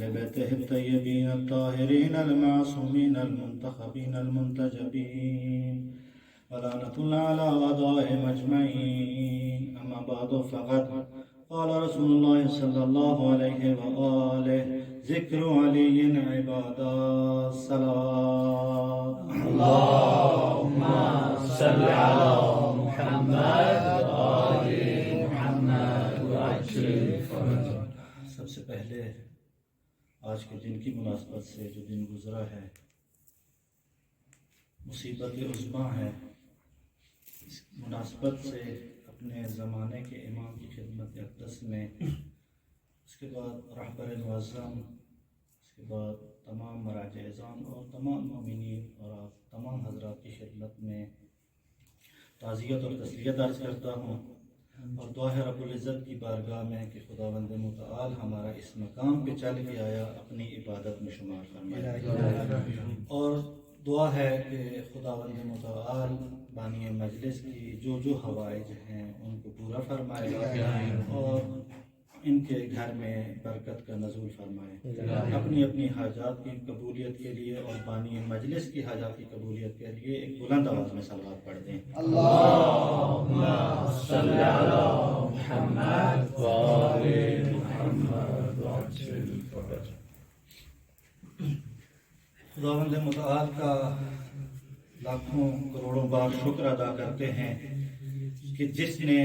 أهل بيته الطيبين الطاهرين المعصومين المنتخبين المنتجبين ولعنة الله على أعدائهم أجمعين. أما بعد فقد قال رسول الله صلى الله عليه وآله ذكر علي عباد الصلاة. اللهم صل على محمد وآل محمد وعجل فرجه. سب سے پہلے آج کے دن کی مناسبت سے جو دن گزرا ہے مصیبت عظمیٰ ہے، اس مناسبت سے اپنے زمانے کے امام کی خدمت اقدس میں، اس کے بعد رہبر معظم، اس کے بعد تمام مراجع اعظام اور تمام مومنین اور آپ تمام حضرات کی خدمت میں تعزیت اور تسلیت عرض کرتا ہوں اور دعا ہے رب العزت کی بارگاہ میں کہ خداوند متعال ہمارا اس مقام پہ چل کے آیا اپنی عبادت میں شمار فرمائے، اور دعا ہے کہ خداوند متعال بانی مجلس کی جو حوائج ہیں ان کو پورا فرمائے اور ان کے گھر میں برکت کا نزول فرمائے، اپنی اپنی حاجات کی قبولیت کے لیے اور بانی مجلس کی حاجات کی قبولیت کے لیے ایک بلند آواز میں صلوات پڑھ دیں. اللهم صل على محمد وآل محمد وعجل فرجه. خداوند متعال کا لاکھوں کروڑوں بار شکر ادا کرتے ہیں کہ جس نے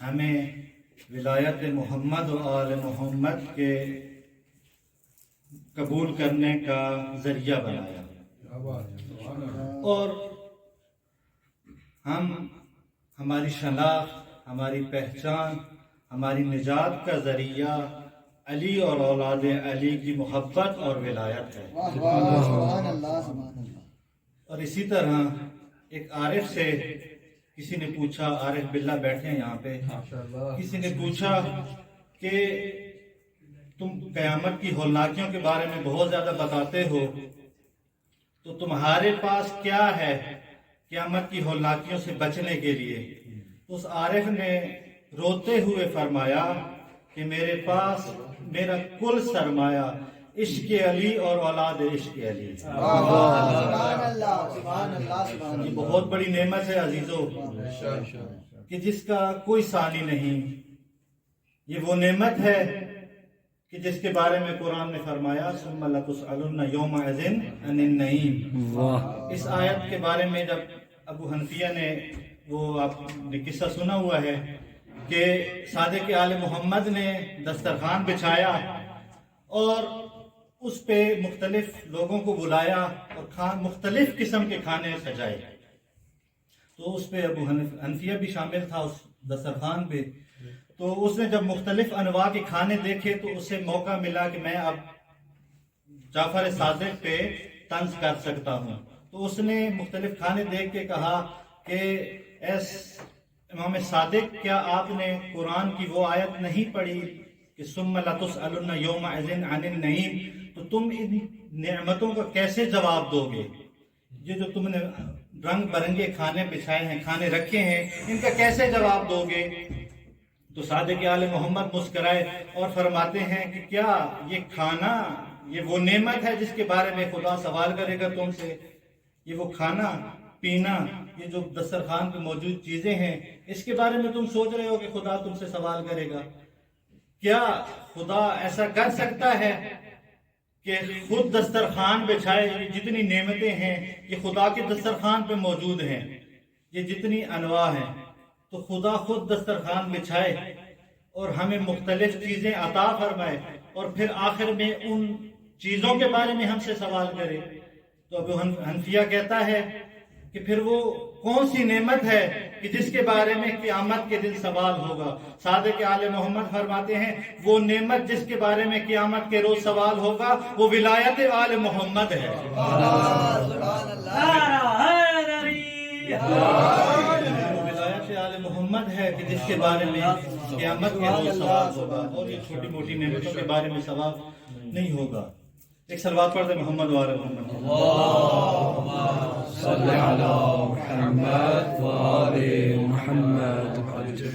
ہمیں ولایت محمد و آل محمد کے قبول کرنے کا ذریعہ بنایا، اور ہماری شناخت، ہماری پہچان، ہماری نجات کا ذریعہ علی اور اولاد علی کی محبت اور ولایت ہے. اور اسی طرح ایک عارف سے کسی نے پوچھا، عارف باللہ بیٹھے ہیں یہاں پہ، کسی نے پوچھا کہ تم قیامت کی ہولناکیوں کے بارے میں بہت زیادہ بتاتے ہو، تو تمہارے پاس کیا ہے قیامت کی ہولناکیوں سے بچنے کے لیے؟ اس عارف نے روتے ہوئے فرمایا کہ میرے پاس میرا کل سرمایہ عشق علی اور اولاد عشق علی. یہ بہت بڑی نعمت ہے عزیزو کہ جس کا کوئی ثانی نہیں. یہ وہ نعمت ہے کہ جس کے بارے میں قرآن نے فرمایا ثم لتسألن یومئذ عن النعیم. اس آیت کے بارے میں جب ابو حنفیہ نے، وہ آپ نے قصہ سنا ہوا ہے کہ صادق آل محمد نے دسترخوان بچھایا اور اس پہ مختلف لوگوں کو بلایا اور مختلف قسم کے کھانے سجائے، تو اس پہ ابو حنفیہ بھی شامل تھا اس دسترخوان پہ. تو اس نے جب مختلف انواع کے کھانے دیکھے تو اسے موقع ملا کہ میں اب جعفر صادق پہ طنز کر سکتا ہوں. تو اس نے مختلف کھانے دیکھ کے کہا کہ امام صادق، کیا آپ نے قرآن کی وہ آیت نہیں پڑھی کہ ثم لتسألن یومئذ عن النعیم؟ تو تم ان نعمتوں کا کیسے جواب دو گے؟ یہ جو تم نے رنگ برنگے کھانے بچھائے ہیں، کھانے رکھے ہیں، ان کا کیسے جواب دو گے؟ تو صادق آل محمد مسکرائے اور فرماتے ہیں کہ کیا یہ کھانا یہ وہ نعمت ہے جس کے بارے میں خدا سوال کرے گا تم سے؟ یہ وہ کھانا پینا، یہ جو دسترخوان پہ موجود چیزیں ہیں، اس کے بارے میں تم سوچ رہے ہو کہ خدا تم سے سوال کرے گا؟ کیا خدا ایسا کر سکتا ہے کہ خود دسترخوان بچھائے؟ یہ جتنی نعمتیں ہیں یہ خدا کے دسترخوان پہ موجود ہیں، یہ جتنی انواع ہیں، تو خدا خود دسترخوان بچھائے اور ہمیں مختلف چیزیں عطا فرمائے اور پھر آخر میں ان چیزوں کے بارے میں ہم سے سوال کرے. تو ابو حنفیہ کہتا ہے کہ پھر وہ کون سی نعمت ہے کہ جس کے بارے میں قیامت کے دن سوال ہوگا؟ صادق آل محمد فرماتے ہیں وہ نعمت جس کے بارے میں قیامت کے روز سوال ہوگا وہ ولایت آل محمد ہے. ولایت آل محمد ہے کہ جس کے بارے میں قیامت کے روز سوال ہوگا، اور یہ چھوٹی موٹی نعمتوں کے بارے میں سوال نہیں ہوگا. ایک صلوات پڑھ دیں محمد و آل محمد. اللهم صل على محمد وآل محمد وعجل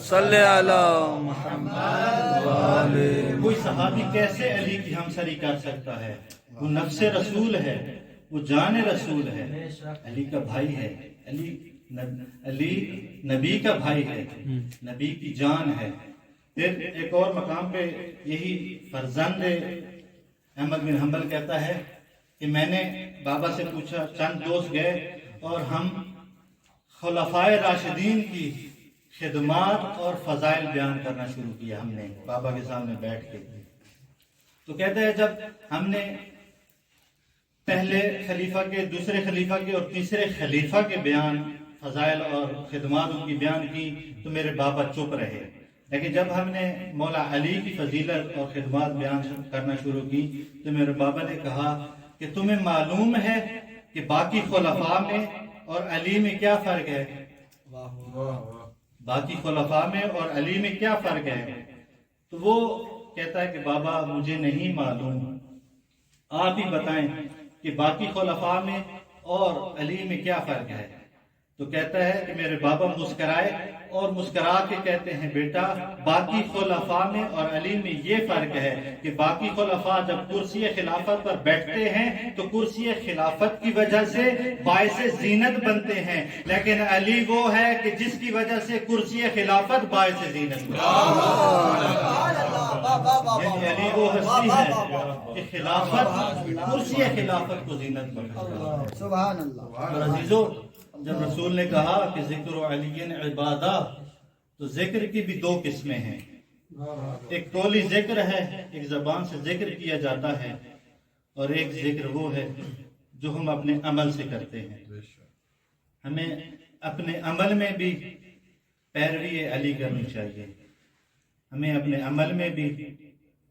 صل على محمد وآل کوئی صحابی کیسے علی کی ہمسری کر سکتا ہے؟ وہ نفس رسول ہے، وہ جان رسول ہے، علی کا بھائی ہے، علی نبی کا بھائی ہے، نبی کی جان ہے۔ پھر ایک اور مقام پہ یہی فرزند احمد بن حنبل کہتا ہے کہ میں نے بابا سے پوچھا، چند دوست گئے اور ہم خلفائے راشدین کی خدمات اور فضائل بیان کرنا شروع کیا ہم نے بابا کے سامنے بیٹھ کے۔ تو کہتے ہیں جب ہم نے پہلے خلیفہ کے، دوسرے خلیفہ کے اور تیسرے خلیفہ کے بیان، فضائل اور خدمات ان کی بیان کی تو میرے بابا چپ رہے، لیکن جب ہم نے مولا علی کی فضیلت اور خدمات بیان کرنا شروع کی تو میرے بابا نے کہا کہ تمہیں معلوم ہے کہ باقی خلفاء میں اور علی میں کیا فرق ہے؟ باقی خلفاء میں اور علی میں کیا فرق ہے؟ تو وہ کہتا ہے کہ بابا مجھے نہیں معلوم، آپ ہی بتائیں کہ باقی خلفاء میں اور علی میں کیا فرق ہے؟ تو کہتا ہے کہ میرے بابا مسکرائے اور مسکرا کے کہتے ہیں بیٹا باقی خلفاء میں اور علی میں یہ فرق ہے کہ باقی خلفاء جب کرسی خلافت پر بیٹھتے ہیں تو کرسی خلافت کی وجہ سے باعث زینت بنتے ہیں، لیکن علی وہ ہے کہ جس کی وجہ سے کرسی خلافت باعث زینت بنتی ہے۔ یعنی علی وہ ہستی ہے کہ خلافت، کرسی خلافت کو زینت بنتی ہے۔ سبحان اللہ۔ اور عزیزو، جب رسول نے کہا کہ ذکر علی عبادہ تو ذکر کی بھی دو قسمیں ہیں، ایک قولی ذکر ہے، ایک زبان سے ذکر کیا جاتا ہے، اور ایک ذکر وہ ہے جو ہم اپنے عمل سے کرتے ہیں۔ ہمیں اپنے عمل میں بھی پیروی علی کرنی چاہیے، ہمیں اپنے عمل میں بھی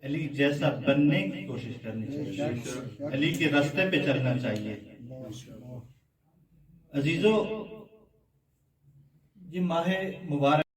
علی جیسا بننے کی کوشش کرنی چاہیے، علی کے راستے پہ چلنا چاہیے۔ عزیزو، یہ ماہ مبارک